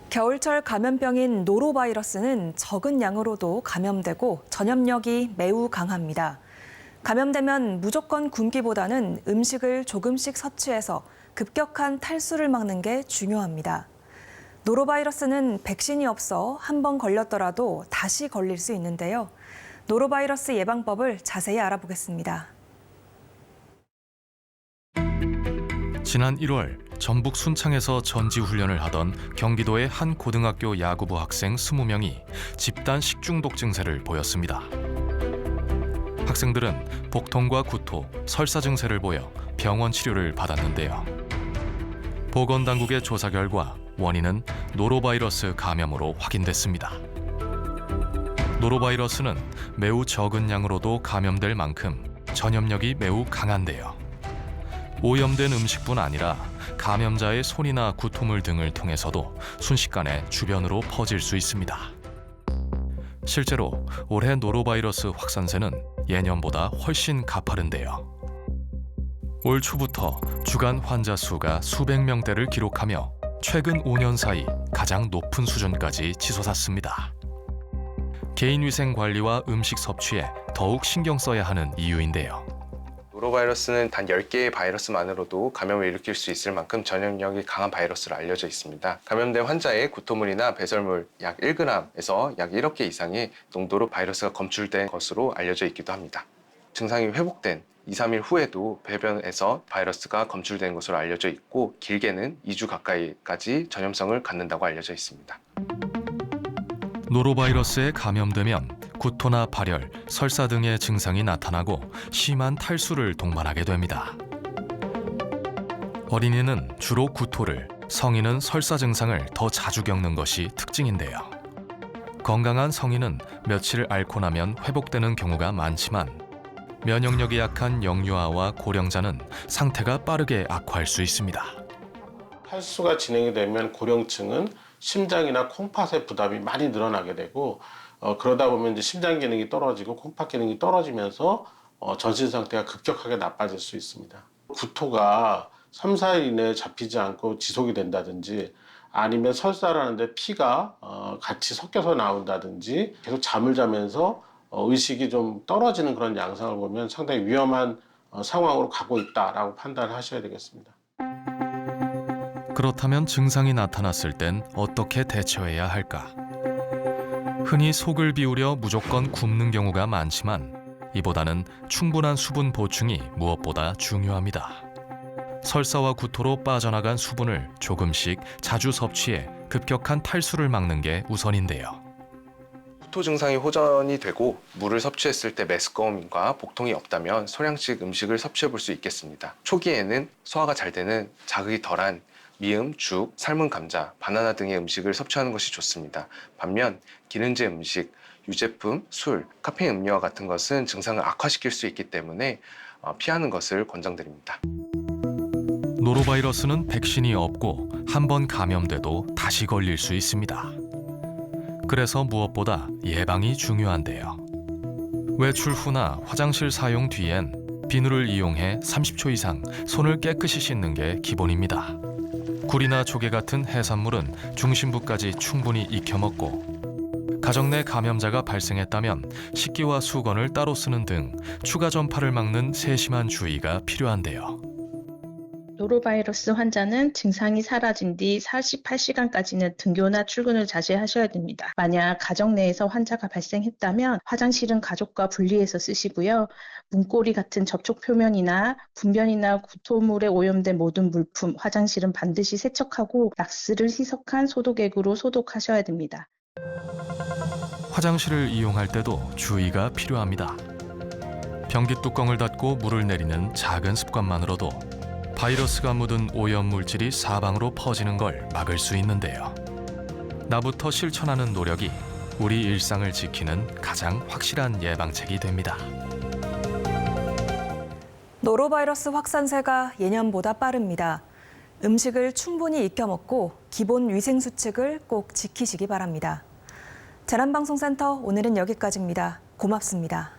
겨울철 감염병인 노로바이러스는 적은 양으로도 감염되고 전염력이 매우 강합니다. 감염되면 무조건 굶기보다는 음식을 조금씩 섭취해서 급격한 탈수를 막는 게 중요합니다. 노로바이러스는 백신이 없어 한 번 걸렸더라도 다시 걸릴 수 있는데요. 노로바이러스 예방법을 자세히 알아보겠습니다. 지난 1월 전북 순창에서 전지훈련을 하던 경기도의 한 고등학교 야구부 학생 20명이 집단 식중독 증세를 보였습니다. 학생들은 복통과 구토, 설사 증세를 보여 병원 치료를 받았는데요. 보건당국의 조사 결과 원인은 노로바이러스 감염으로 확인됐습니다. 노로바이러스는 매우 적은 양으로도 감염될 만큼 전염력이 매우 강한데요. 오염된 음식뿐 아니라 감염자의 손이나 구토물 등을 통해서도 순식간에 주변으로 퍼질 수 있습니다. 실제로 올해 노로바이러스 확산세는 예년보다 훨씬 가파른데요. 올 초부터 주간 환자 수가 수백 명대를 기록하며 최근 5년 사이 가장 높은 수준까지 치솟았습니다. 개인위생 관리와 음식 섭취에 더욱 신경 써야 하는 이유인데요. 노로바이러스는 단 10개의 바이러스만으로도 감염을 일으킬 수 있을 만큼 전염력이 강한 바이러스로 알려져 있습니다. 감염된 환자의 구토물이나 배설물 약 1g에서 약 1억 개 이상의 농도로 바이러스가 검출된 것으로 알려져 있기도 합니다. 증상이 회복된 2-3일 후에도 배변에서 바이러스가 검출된 것으로 알려져 있고 길게는 2주 가까이까지 전염성을 갖는다고 알려져 있습니다. 노로바이러스에 감염되면 구토나 발열, 설사 등의 증상이 나타나고 심한 탈수를 동반하게 됩니다. 어린이는 주로 구토를, 성인은 설사 증상을 더 자주 겪는 것이 특징인데요. 건강한 성인은 며칠 앓고 나면 회복되는 경우가 많지만 면역력이 약한 영유아와 고령자는 상태가 빠르게 악화할 수 있습니다. 탈수가 진행이 되면 고령층은 심장이나 콩팥의 부담이 많이 늘어나게 되고 그러다 보면 이제 심장 기능이 떨어지고 콩팥 기능이 떨어지면서 전신 상태가 급격하게 나빠질 수 있습니다. 구토가 3-4일 이내에 잡히지 않고 지속이 된다든지 아니면 설사를 하는데 피가 같이 섞여서 나온다든지 계속 잠을 자면서 의식이 좀 떨어지는 그런 양상을 보면 상당히 위험한 상황으로 가고 있다라고 판단을 하셔야 되겠습니다. 그렇다면 증상이 나타났을 땐 어떻게 대처해야 할까? 흔히 속을 비우려 무조건 굶는 경우가 많지만 이보다는 충분한 수분 보충이 무엇보다 중요합니다. 설사와 구토로 빠져나간 수분을 조금씩 자주 섭취해 급격한 탈수를 막는 게 우선인데요. 구토 증상이 호전이 되고 물을 섭취했을 때 메스꺼움과 복통이 없다면 소량씩 음식을 섭취해 볼 수 있겠습니다. 초기에는 소화가 잘 되는 자극이 덜한 미음, 죽, 삶은 감자, 바나나 등의 음식을 섭취하는 것이 좋습니다. 반면 기름진 음식, 유제품, 술, 카페인 음료와 같은 것은 증상을 악화시킬 수 있기 때문에 피하는 것을 권장드립니다. 노로바이러스는 백신이 없고 한 번 감염돼도 다시 걸릴 수 있습니다. 그래서 무엇보다 예방이 중요한데요. 외출 후나 화장실 사용 뒤엔 비누를 이용해 30초 이상 손을 깨끗이 씻는 게 기본입니다. 굴이나 조개 같은 해산물은 중심부까지 충분히 익혀 먹고 가정 내 감염자가 발생했다면 식기와 수건을 따로 쓰는 등 추가 전파를 막는 세심한 주의가 필요한데요. 노로바이러스 환자는 증상이 사라진 뒤 48시간까지는 등교나 출근을 자제하셔야 됩니다. 만약 가정 내에서 환자가 발생했다면 화장실은 가족과 분리해서 쓰시고요. 문고리 같은 접촉 표면이나 분변이나 구토물에 오염된 모든 물품, 화장실은 반드시 세척하고 락스를 희석한 소독액으로 소독하셔야 됩니다. 화장실을 이용할 때도 주의가 필요합니다. 변기 뚜껑을 닫고 물을 내리는 작은 습관만으로도 바이러스가 묻은 오염 물질이 사방으로 퍼지는 걸 막을 수 있는데요. 나부터 실천하는 노력이 우리 일상을 지키는 가장 확실한 예방책이 됩니다. 노로바이러스 확산세가 예년보다 빠릅니다. 음식을 충분히 익혀 먹고 기본 위생 수칙을 꼭 지키시기 바랍니다. 재난방송센터 오늘은 여기까지입니다. 고맙습니다.